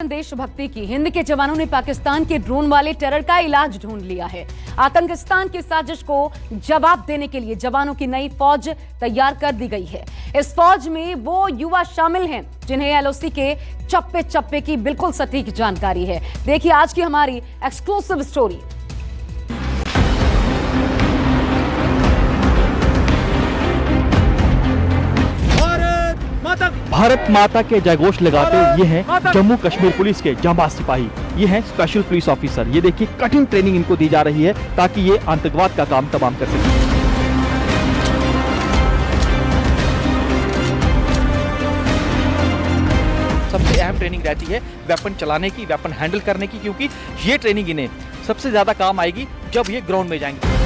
देशभक्ति की हिंद के जवानों ने पाकिस्तान के ड्रोन वाले टेरर का इलाज ढूंढ लिया है। आतंकिस्तान की साजिश को जवाब देने के लिए जवानों की नई फौज तैयार कर दी गई है। इस फौज में वो युवा शामिल हैं जिन्हें एलओसी के चप्पे चप्पे की बिल्कुल सटीक जानकारी है। देखिए आज की हमारी एक्सक्लूसिव स्टोरी। भारत माता के जयघोष लगाते ये हैं जम्मू कश्मीर पुलिस के जांबाज सिपाही। ये हैं स्पेशल पुलिस ऑफिसर। ये देखिए कठिन ट्रेनिंग इनको दी जा रही है ताकि ये आतंकवाद का काम तमाम कर सकें। सबसे अहम ट्रेनिंग रहती है वेपन चलाने की, वेपन हैंडल करने की, क्योंकि ये ट्रेनिंग इन्हें सबसे ज्यादा काम आएगी जब ये ग्राउंड में जाएंगे।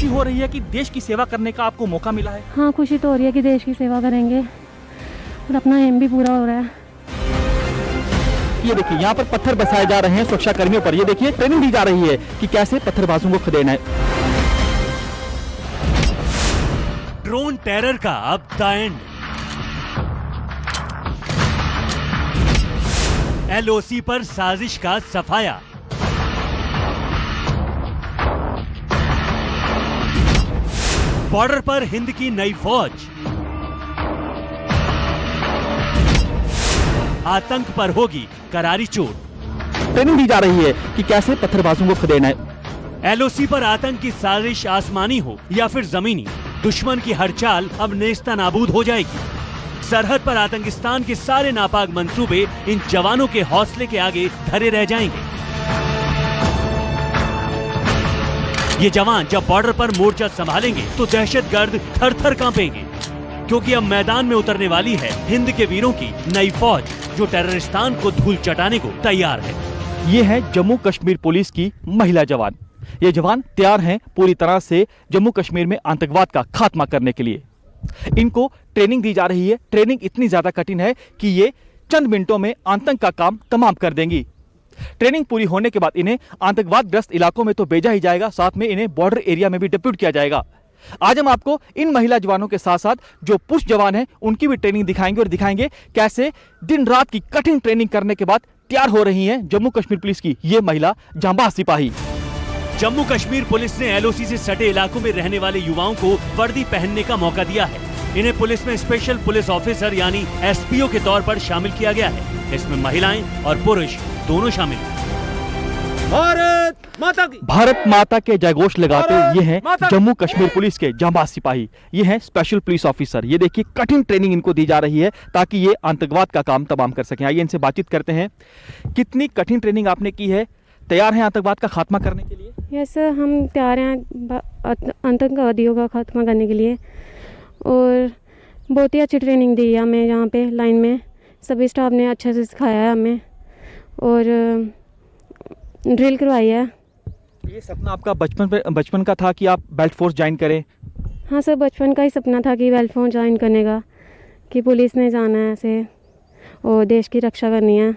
हो रही है कि देश की सेवा करने का आपको मौका मिला है। हाँ, खुशी तो हो रही है कि देश की सेवा करेंगे और अपना एम भी पूरा हो रहा है। ये देखिए यहाँ पर पत्थर बरसाए जा रहे हैं सुरक्षा कर्मियों पर। ये देखिए ट्रेनिंग दी जा रही है कि कैसे पत्थरबाजों को खदेड़ना है। ड्रोन टेरर का अब द एंड। एलओसी पर साजिश का सफाया। बॉर्डर पर हिंद की नई फौज। आतंक पर होगी करारी चोट। ट्रेनिंग दी जा रही है कि कैसे पत्थरबाजों को खदेड़ना है। एलओसी पर आतंक की साजिश आसमानी हो या फिर जमीनी, दुश्मन की हर चाल अब नेस्ता नाबूद हो जाएगी। सरहद पर आतंकिस्तान के सारे नापाक मंसूबे इन जवानों के हौसले के आगे धरे रह जाएंगे। ये जवान जब बॉर्डर पर मोर्चा संभालेंगे तो दहशतगर्द थर थर कांपेंगे, क्योंकि अब मैदान में उतरने वाली है हिंद के वीरों की नई फौज जो टेररिस्तान को धूल चटाने को तैयार है। ये है जम्मू कश्मीर पुलिस की महिला जवान। ये जवान तैयार हैं पूरी तरह से जम्मू कश्मीर में आतंकवाद का खात्मा करने के लिए। इनको ट्रेनिंग दी जा रही है। ट्रेनिंग इतनी ज्यादा कठिन है कि ये चंद मिनटों में आतंक का काम तमाम कर देंगी। ट्रेनिंग पूरी होने के बाद इन्हें आतंकवाद ग्रस्त इलाकों में तो भेजा ही जाएगा, साथ में इन्हें बॉर्डर एरिया में भी डिप्यूट किया जाएगा। आज हम आपको इन महिला जवानों के साथ साथ जो पुरुष जवान हैं उनकी भी ट्रेनिंग दिखाएंगे और दिखाएंगे कैसे दिन रात की कठिन ट्रेनिंग करने के बाद तैयार हो रही हैं जम्मू कश्मीर पुलिस की ये महिला जांबाज सिपाही। जम्मू कश्मीर पुलिस ने एलओसी से सटे इलाकों में रहने वाले युवाओं को वर्दी पहनने का मौका दिया है। इन्हें पुलिस में स्पेशल पुलिस ऑफिसर यानी एसपीओ के तौर पर शामिल किया गया है। इसमें महिलाएं और पुरुष दोनों शामिल हैं। भारत माता के जयघोष लगाते ये हैं जम्मू कश्मीर पुलिस के जांबाज सिपाही। ये हैं स्पेशल पुलिस ऑफिसर। ये देखिए कठिन ट्रेनिंग इनको दी जा रही है ताकि ये आतंकवाद का काम तमाम कर सकें। आइए इनसे बातचीत करते हैं। कितनी कठिन ट्रेनिंग आपने की है? तैयार हैं आतंकवाद का खात्मा करने के लिए? यस, हम तैयार हैं आतंकवादियों का खात्मा करने के लिए और बहुत ही अच्छी ट्रेनिंग दी है हमें। यहाँ पे लाइन में सभी स्टाफ ने अच्छे से सिखाया है हमें और ड्रिल करवाई है। ये सपना आपका बचपन का था कि आप बेल्ट फोर्स ज्वाइन करें? हाँ सर, बचपन का ही सपना था कि बेल्ट फोर्स ज्वाइन करने का, कि पुलिस में जाना है ऐसे और देश की रक्षा करनी है।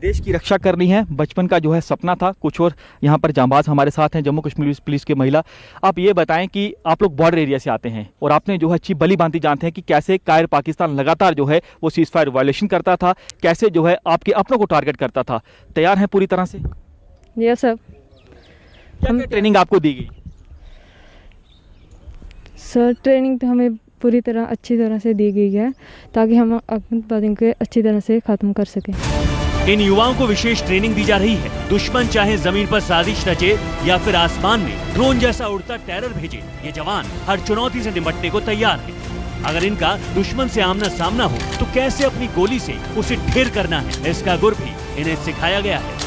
देश की रक्षा करनी है, बचपन का जो है सपना था। कुछ और यहाँ पर जांबाज हमारे साथ हैं जम्मू कश्मीर पुलिस की महिला। आप ये बताएं कि आप लोग बॉर्डर एरिया से आते हैं और आपने जो है अच्छी भली भांति जानते हैं कि कैसे कायर पाकिस्तान लगातार जो है वो सीज फायर वायलेशन करता था, कैसे जो है आपके अपनों को टारगेट करता था। तैयार हैं पूरी तरह से? Yes sir. क्या ट्रेनिंग आपको दी गई? सर ट्रेनिंग तो हमें पूरी तरह अच्छी तरह से दी गई है ताकि हम आतंकवादियों को अच्छी तरह से खत्म कर सकें। इन युवाओं को विशेष ट्रेनिंग दी जा रही है। दुश्मन चाहे जमीन पर साजिश रचे या फिर आसमान में ड्रोन जैसा उड़ता टेरर भेजे, ये जवान हर चुनौती से निपटने को तैयार है। अगर इनका दुश्मन से आमना सामना हो तो कैसे अपनी गोली से उसे ढेर करना है, इसका गुर भी इन्हें सिखाया गया है।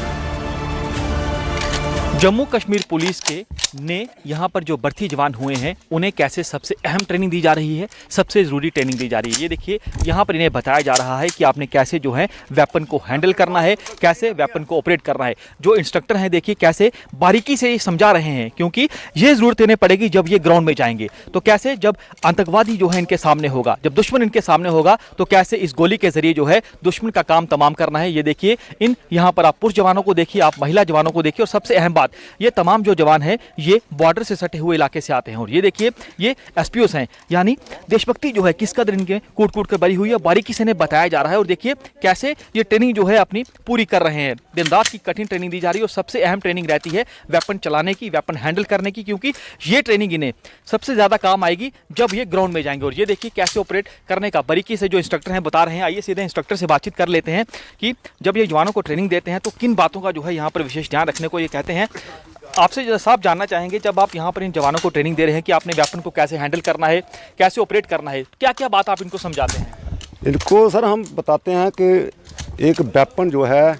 जम्मू कश्मीर पुलिस के ने यहाँ पर जो भर्ती जवान हुए हैं उन्हें कैसे सबसे अहम ट्रेनिंग दी जा रही है, सबसे ज़रूरी ट्रेनिंग दी जा रही है। ये देखिए यहाँ पर इन्हें बताया जा रहा है कि आपने कैसे जो है वेपन को हैंडल करना है, कैसे वेपन को ऑपरेट करना है। जो इंस्ट्रक्टर हैं देखिए कैसे बारीकी से ये समझा रहे हैं, क्योंकि ये ज़रूरत इन्हें पड़ेगी जब ये ग्राउंड में जाएंगे। तो कैसे जब आतंकवादी जो है इनके सामने होगा, जब दुश्मन इनके सामने होगा, तो कैसे इस गोली के जरिए जो है दुश्मन का काम तमाम करना है। ये देखिए इन यहाँ पर आप पुरुष जवानों को देखिए, आप महिला जवानों को देखिए और सबसे अहम बात ये तमाम जो जवान हैं ये बॉर्डर से सटे हुए इलाके से आते हैं। और ये देखिए ये एसपीओस हैं, यानी देशभक्ति जो है किस कदर इनके कूट कूट कर भरी हुई है, बारीकी से इन्हें बताया जा रहा है। और देखिए कैसे ये ट्रेनिंग जो है अपनी पूरी कर रहे हैं। दिन रात की कठिन ट्रेनिंग दी जा रही है और सबसे अहम ट्रेनिंग रहती है वेपन चलाने की, वेपन हैंडल करने की, क्योंकि ये ट्रेनिंग इन्हें सबसे ज़्यादा काम आएगी जब ये ग्राउंड में जाएंगे। और ये देखिए कैसे ऑपरेट करने का बारीकी से जो इंस्ट्रक्टर हैं बता रहे हैं। आइए सीधे इंस्ट्रक्टर से बातचीत कर लेते हैं कि जब ये जवानों को ट्रेनिंग देते हैं तो किन बातों का जो है यहाँ पर विशेष ध्यान रखने को ये कहते हैं। आपसे साहब जानना चाहेंगे, जब आप यहाँ पर इन जवानों को ट्रेनिंग दे रहे हैं कि आपने वेपन को कैसे हैंडल करना है, कैसे ऑपरेट करना है, क्या क्या बात आप इनको समझाते हैं? इनको सर हम बताते हैं कि एक वेपन जो है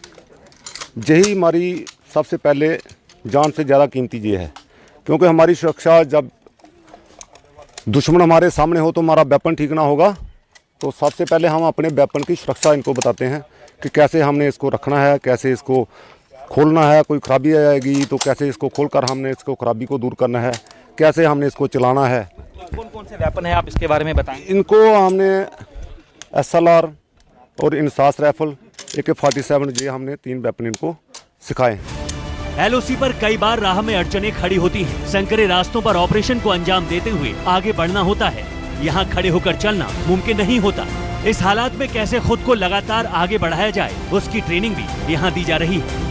यही हमारी सबसे पहले जान से ज़्यादा कीमती ये है, क्योंकि हमारी सुरक्षा जब दुश्मन हमारे सामने हो तो हमारा वेपन ठीक ना होगा। तो सबसे पहले हम अपने वेपन की सुरक्षा इनको बताते हैं कि कैसे हमने इसको रखना है, कैसे इसको खोलना है, कोई खराबी आएगी तो कैसे इसको खोलकर हमने इसको खराबी को दूर करना है, कैसे हमने इसको चलाना है। कौन कौन से वेपन है आप इसके बारे में बताएं? इनको हमने SLR और इंसास राइफल AK-47 ये हमने 3 वेपन इनको सिखाए। LOC पर कई बार राह में अड़चनें खड़ी होती हैं। संकरे रास्तों पर ऑपरेशन को अंजाम देते हुए आगे बढ़ना होता है। यहाँ खड़े होकर चलना मुमकिन नहीं होता। इस हालात में कैसे खुद को लगातार आगे बढ़ाया जाए, उसकी ट्रेनिंग भी यहाँ दी जा रही है।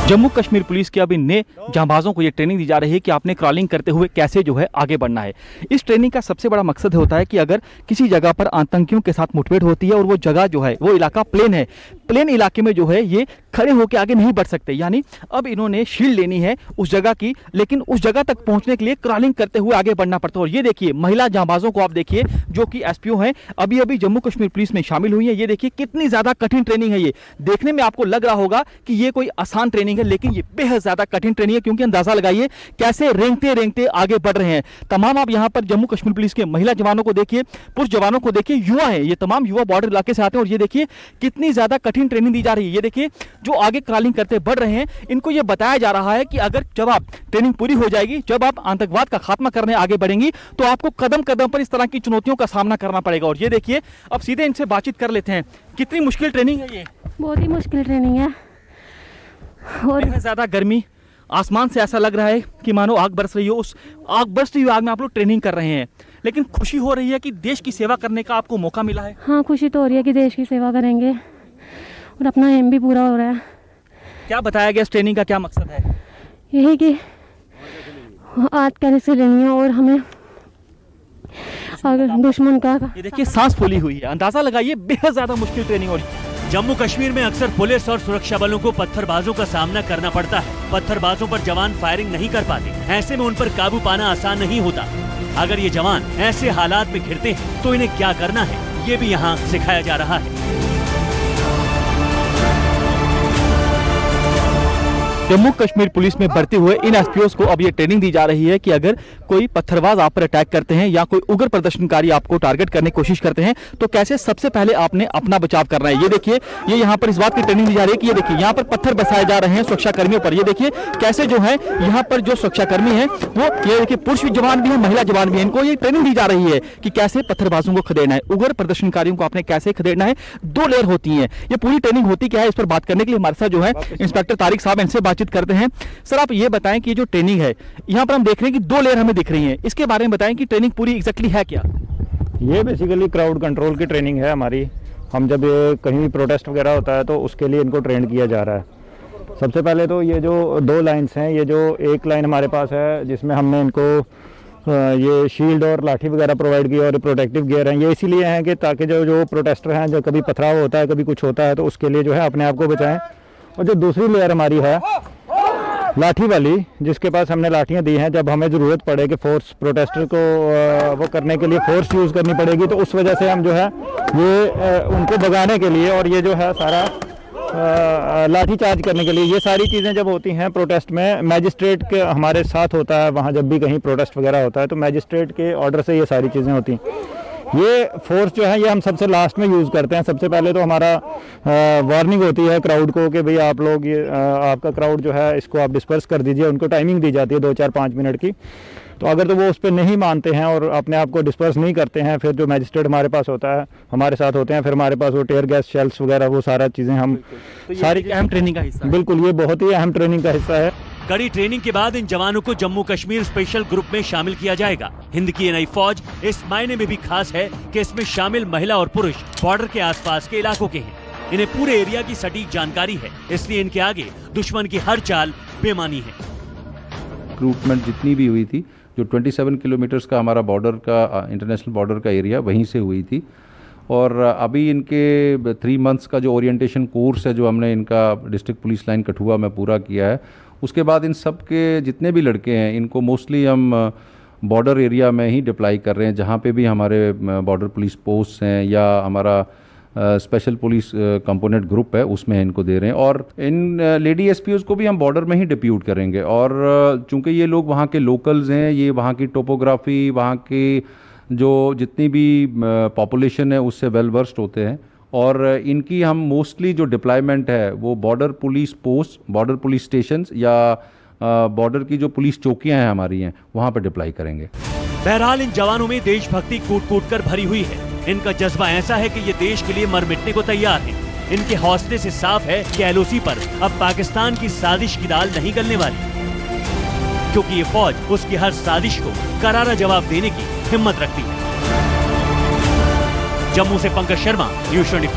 जम्मू कश्मीर पुलिस के अब इन नए जांबाजों को ये ट्रेनिंग दी जा रही है कि आपने क्रॉलिंग करते हुए कैसे जो है आगे बढ़ना है। इस ट्रेनिंग का सबसे बड़ा मकसद होता है कि अगर किसी जगह पर आतंकियों के साथ मुठभेड़ होती है और वो जगह जो है वो इलाका प्लेन है, प्लेन इलाके में जो है ये खड़े होकर आगे नहीं बढ़ सकते, यानी अब इन्होंने शील्ड लेनी है उस जगह की, लेकिन उस जगह तक पहुंचने के लिए क्रॉलिंग करते हुए आगे बढ़ना पड़ता है। और ये देखिए महिला जांबाजों को आप देखिए जो कि SPO हैं, अभी अभी जम्मू कश्मीर पुलिस में शामिल हुई है। ये देखिए कितनी ज्यादा कठिन ट्रेनिंग है। ये देखने में आपको लग रहा होगा कि ये कोई आसान ट्रेनिंग है, लेकिन ये बेहद ज्यादा कठिन ट्रेनिंग है, क्योंकि अंदाजा लगाइए कैसे रेंगते रेंगते आगे बढ़ रहे हैं। तमाम आप यहाँ पर जम्मू कश्मीर पुलिस के महिला जवानों को देखिए, पुरुष जवानों को देखिए, युवा है, ये तमाम युवा बॉर्डर इलाके से आते हैं। और ये देखिए कितनी ज्यादा कठिन ट्रेनिंग दी जा रही है। ये देखिए जो आगे क्रॉलिंग करते बढ़ रहे हैं, इनको ये बताया जा रहा है कि अगर जब आप ट्रेनिंग पूरी हो जाएगी, जब आप आतंकवाद का खात्मा करने आगे बढ़ेंगी, तो आपको कदम कदम पर इस तरह की चुनौतियों का सामना करना पड़ेगा। और ये देखिए अब सीधे इनसे बातचीत कर लेते हैं। कितनी मुश्किल ट्रेनिंग है ये? बहुत ही मुश्किल ट्रेनिंग है। और ज्यादा गर्मी, आसमान से ऐसा लग रहा है कि मानो आग बरस रही हो। उस आग बरसती हुई आग में आप लोग ट्रेनिंग कर रहे हैं, लेकिन खुशी हो रही है कि देश की सेवा करने का आपको मौका मिला है। हाँ, खुशी तो हो रही है कि देश की सेवा करेंगे और अपना एम भी पूरा हो रहा है। क्या बताया गया इस ट्रेनिंग का, क्या मकसद है? यही कि आज कैसे लेनी है और हमें अगर दुश्मन का। ये देखिए सांस फूली हुई है, अंदाजा लगाइए बेहद ज्यादा मुश्किल ट्रेनिंग हो रही है। जम्मू कश्मीर में अक्सर पुलिस और सुरक्षा बलों को पत्थरबाजों का सामना करना पड़ता है। पत्थरबाजों पर जवान फायरिंग नहीं कर पाते, ऐसे में उन पर काबू पाना आसान नहीं होता। अगर ये जवान ऐसे हालात में घिरते हैं तो इन्हें क्या करना है, ये भी यहाँ सिखाया जा रहा है। जम्मू कश्मीर पुलिस में भर्ती हुए इन SPOs को अब ये ट्रेनिंग दी जा रही है कि अगर कोई पत्थरबाज आप पर अटैक करते हैं या कोई उग्र प्रदर्शनकारी आपको टारगेट करने की कोशिश करते हैं तो कैसे सबसे पहले आपने अपना बचाव करना है। ये देखिए ये यहाँ पर इस बात की ट्रेनिंग दी जा रही है कि ये देखिए यहाँ पर पत्थर बरसाए जा रहे हैं सुरक्षा कर्मियों पर। ये देखिए कैसे जो है यहाँ पर जो सुरक्षा कर्मी है वो ये देखिए पुरुष जवान भी है, महिला जवान भी है, इनको ये ट्रेनिंग दी जा रही है कि कैसे पत्थरबाजों को खदेड़ना है, उग्र प्रदर्शनकारियों को आपने कैसे खदेड़ना है। 2 लेयर होती है। ये पूरी ट्रेनिंग होती क्या है, इस पर बात करने के लिए हमारे साथ जो है इंस्पेक्टर तारिक साहब, इनसे बातचीत करते हैं। सर आप ये बताएं कि जो ट्रेनिंग है यहाँ पर हम देख रहे हैं कि 2 लेयर हमें दिख रही हैं, इसके बारे में बताएं कि ट्रेनिंग पूरी एग्जैक्टली है क्या? ये बेसिकली क्राउड कंट्रोल की ट्रेनिंग है हमारी। हम जब कहीं भी प्रोटेस्ट वगैरह होता है तो उसके लिए इनको ट्रेन किया जा रहा है। सबसे पहले तो ये जो 2 लाइन्स हैं, ये जो एक लाइन हमारे पास है जिसमें हमने इनको ये शील्ड और लाठी वगैरह प्रोवाइड की और प्रोटेक्टिव गियर हैं, ये इसीलिए हैं कि ताकि जो प्रोटेस्टर हैं, जो कभी पथराव होता है, कभी कुछ होता है, तो उसके लिए जो है अपने आप को बचाएं। और जो दूसरी लेयर हमारी है लाठी वाली, जिसके पास हमने लाठियां दी हैं, जब हमें ज़रूरत पड़े कि फोर्स प्रोटेस्टर को वो करने के लिए फोर्स यूज़ करनी पड़ेगी, तो उस वजह से हम जो है ये उनको भगाने के लिए और ये जो है सारा लाठी चार्ज करने के लिए, ये सारी चीज़ें जब होती हैं प्रोटेस्ट में, मैजिस्ट्रेट के हमारे साथ होता है वहाँ, जब भी कहीं प्रोटेस्ट वगैरह होता है तो मैजिस्ट्रेट के ऑर्डर से ये सारी चीज़ें होती हैं। ये फोर्स जो है ये हम सबसे लास्ट में यूज़ करते हैं। सबसे पहले तो हमारा वार्निंग होती है क्राउड को कि भाई आप लोग ये आपका क्राउड जो है इसको आप डिस्पर्स कर दीजिए। उनको टाइमिंग दी जाती है 2, 4, 5 मिनट की। तो अगर तो वो उस पर नहीं मानते हैं और अपने आप को डिस्पर्स नहीं करते हैं, फिर जो मैजिस्ट्रेट हमारे पास होता है, हमारे साथ होते हैं, फिर हमारे पास वो टेयर गैस शेल्स वगैरह वो सारा चीज़ें हम तो ये सारी अहम ट्रेनिंग का हिस्सा है। बिल्कुल ये बहुत ही अहम ट्रेनिंग का हिस्सा है। कड़ी ट्रेनिंग के बाद इन जवानों को जम्मू कश्मीर स्पेशल ग्रुप में शामिल किया जाएगा। हिंद की ये नई फौज इस मायने में भी खास है कि इसमें शामिल महिला और पुरुष बॉर्डर के आसपास के इलाकों के हैं। इन्हें पूरे एरिया की सटीक जानकारी है, इसलिए इनके आगे दुश्मन की हर चाल बेमानी है। रिक्रूटमेंट जितनी भी हुई थी, जो 27 किलोमीटर्स का हमारा बॉर्डर का इंटरनेशनल बॉर्डर का एरिया, वहीं से हुई थी। और अभी इनके 3 मंथ्स का जो ओरिएंटेशन कोर्स है जो हमने इनका डिस्ट्रिक्ट पुलिस लाइन कठुआ में पूरा किया है, उसके बाद इन सब के जितने भी लड़के हैं इनको मोस्टली हम बॉर्डर एरिया में ही डिप्लाई कर रहे हैं, जहाँ पे भी हमारे बॉर्डर पुलिस पोस्ट हैं या हमारा स्पेशल पुलिस कंपोनेंट ग्रुप है, उसमें इनको दे रहे हैं। और इन लेडी एसपीओज को भी हम बॉर्डर में ही डिप्यूट करेंगे। और चूंकि ये लोग वहाँ के लोकल्स हैं, ये वहाँ की टोपोग्राफी, वहाँ की जो जितनी भी पॉपुलेशन है उससे वेल वर्स्ड होते हैं। और इनकी हम मोस्टली जो डिप्लॉयमेंट है वो border police post, border police stations या बॉर्डर की जो पुलिस चौकियां हैं हमारी हैं, वहाँ पर डिप्लॉय करेंगे। बहरहाल इन जवानों में देशभक्ति कूट-कूट कर भरी हुई है। इनका जज्बा ऐसा है कि ये देश के लिए मर मिटने को तैयार है। इनके हौसले से साफ है कि एलओसी पर अब पाकिस्तान की साजिश की दाल नहीं गलने वाली, क्योंकि ये फौज उसकी हर साजिश को करारा जवाब देने की हिम्मत रखती है। जम्मू से पंकज शर्मा, न्यूज़ 24।